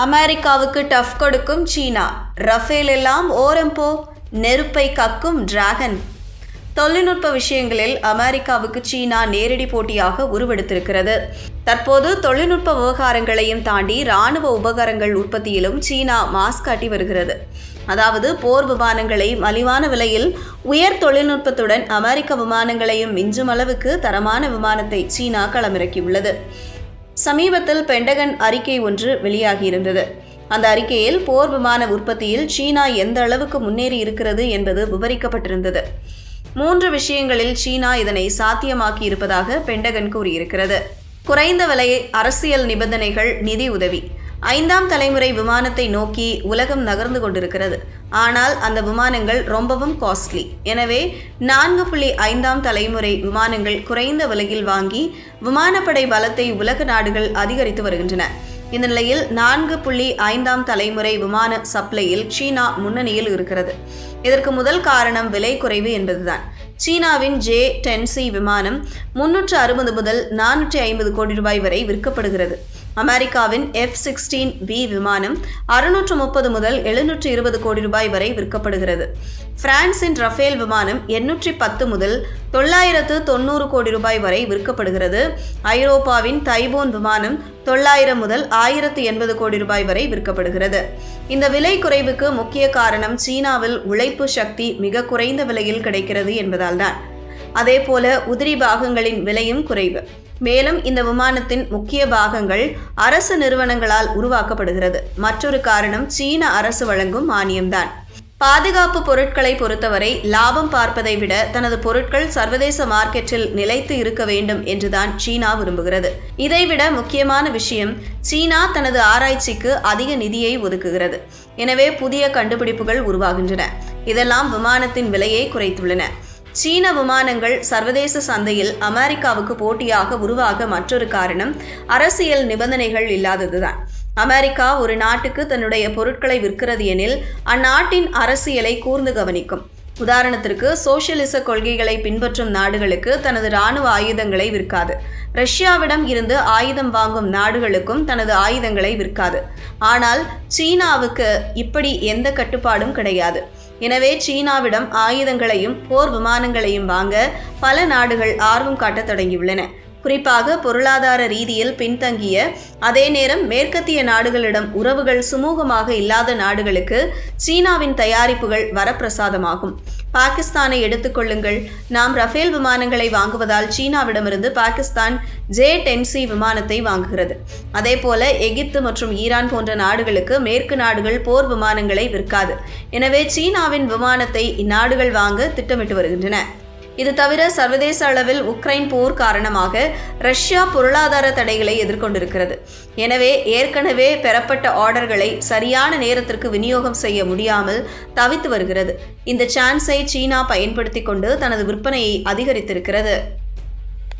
அமெரிக்காவுக்கு டஃப் கொடுக்கும் சீனா. ரஃபேல் எல்லாம் ஓரம் போ, நெருப்பை கக்கும் டிராகன். தொழில்நுட்ப விஷயங்களில் அமெரிக்காவுக்கு சீனா நேரடி போட்டியாக உருவெடுத்திருக்கிறது. தற்போது தொழில்நுட்ப விவகாரங்களையும் தாண்டி இராணுவ உபகரணங்கள் உற்பத்தியிலும் சீனா மாஸ் காட்டி வருகிறது. அதாவது போர் விமானங்களை மலிவான விலையில் உயர் தொழில்நுட்பத்துடன் அமெரிக்க விமானங்களையும் மிஞ்சும் அளவுக்கு தரமான விமானத்தை சீனா களமிறக்கியுள்ளது. சமீபத்தில் பென்டகன் அறிக்கை ஒன்று வெளியாகியிருந்தது. அந்த அறிக்கையில் போர் விமான உற்பத்தியில் சீனா எந்த அளவுக்கு முன்னேறி இருக்கிறது என்பது விவரிக்கப்பட்டிருந்தது. 3 விஷயங்களில் சீனா இதனை சாத்தியமாக்கி இருப்பதாக பென்டகன் கூறியிருக்கிறது. குறைந்த விலை, அரசியல் நிபந்தனைகள், நிதி உதவி. 5ஆம் தலைமுறை விமானத்தை நோக்கி உலகம் நகர்ந்து கொண்டிருக்கிறது. ஆனால் அந்த விமானங்கள் ரொம்பவும் காஸ்ட்லி. எனவே 4.5ஆம் தலைமுறை விமானங்கள் குறைந்த விலையில் வாங்கி விமானப்படை பலத்தை உலக நாடுகள் அதிகரித்து வருகின்றன. இந்த நிலையில் 4.5ஆம் தலைமுறை விமான சப்ளையில் சீனா முன்னணியில் இருக்கிறது. இதற்கு முதல் காரணம் விலை குறைவு என்பதுதான். சீனாவின் J-10C விமானம் 360 முதல் 450 கோடி ரூபாய் வரை விற்கப்படுகிறது. அமெரிக்காவின் F-16B விமானம் 630 முதல் 720 கோடி ரூபாய் வரை விற்கப்படுகிறது. பிரான்சின் ரஃபேல் விமானம் 810 முதல் 990 கோடி ரூபாய் வரை விற்கப்படுகிறது. ஐரோப்பாவின் தைபோன் விமானம் 900 முதல் 1080 கோடி ரூபாய் வரை விற்கப்படுகிறது. இந்த விலை குறைவுக்கு முக்கிய காரணம் சீனாவில் உழைப்பு சக்தி மிக குறைந்த விலையில் கிடைக்கிறது என்பதால்தான். அதேபோல உதிரி பாகங்களின் விலையும் குறைவு. மேலும் இந்த விமானத்தின் முக்கிய பாகங்கள் அரசு நிறுவனங்களால் உருவாக்கப்படுகிறது. மற்றொரு காரணம் சீன அரசு வழங்கும் மானியம்தான். பாதுகாப்பு பொருட்களை பொறுத்தவரை லாபம் பார்ப்பதை விட தனது பொருட்கள் சர்வதேச மார்க்கெட்டில் நிலைத்து இருக்க வேண்டும் என்றுதான் சீனா விரும்புகிறது. இதைவிட முக்கியமான விஷயம், சீனா தனது ஆராய்ச்சிக்கு அதிக நிதியை ஒதுக்குகிறது. எனவே புதிய கண்டுபிடிப்புகள் உருவாகின்றன. இதெல்லாம் விமானத்தின் விலையை குறைத்துள்ளன. சீன விமானங்கள் சர்வதேச சந்தையில் அமெரிக்காவுக்கு போட்டியாக உருவாக மற்றொரு காரணம் அரசியல் நிபந்தனைகள் இல்லாததுதான். அமெரிக்கா ஒரு நாட்டுக்கு தன்னுடைய பொருட்களை விற்கிறது எனில் அந்நாட்டின் அரசியலை கூர்ந்து கவனிக்கும். உதாரணத்திற்கு, சோசியலிச கொள்கைகளை பின்பற்றும் நாடுகளுக்கு தனது இராணுவ ஆயுதங்களை விற்காது. ரஷ்யாவிடம் இருந்து ஆயுதம் வாங்கும் நாடுகளுக்கும் தனது ஆயுதங்களை விற்காது. ஆனால் சீனாவுக்கு இப்படி எந்த கட்டுப்பாடும் கிடையாது. எனவே சீனாவிடம் ஆயுதங்களையும் போர் விமானங்களையும் வாங்க பல நாடுகள் ஆர்வம் காட்ட தொடங்கியுள்ளன. குறிப்பாக பொருளாதார ரீதியில் பின்தங்கிய, அதே நேரம் மேற்கத்திய நாடுகளிடம் உறவுகள் சுமூகமாக இல்லாத நாடுகளுக்கு சீனாவின் தயாரிப்புகள் வரப்பிரசாதமாகும். பாகிஸ்தானை எடுத்துக்கொள்ளுங்கள். நாம் ரஃபேல் விமானங்களை வாங்குவதால் சீனாவிடமிருந்து பாகிஸ்தான் J-10C விமானத்தை வாங்குகிறது. அதேபோல எகிப்து மற்றும் ஈரான் போன்ற நாடுகளுக்கு மேற்கு நாடுகள் போர் விமானங்களை விற்காது. எனவே சீனாவின் விமானத்தை இந்நாடுகள் வாங்க திட்டமிட்டு வருகின்றன. இது தவிர சர்வதேச அளவில் உக்ரைன் போர் காரணமாக ரஷ்யா பொருளாதார தடைகளை எதிர்கொண்டிருக்கிறது. எனவே ஏற்கனவே பெறப்பட்ட ஆர்டர்களை சரியான நேரத்திற்கு விநியோகம் செய்ய முடியாமல் தவித்து வருகிறது. இந்த சான்ஸை சீனா பயன்படுத்தி கொண்டு தனது விற்பனையை அதிகரித்திருக்கிறது.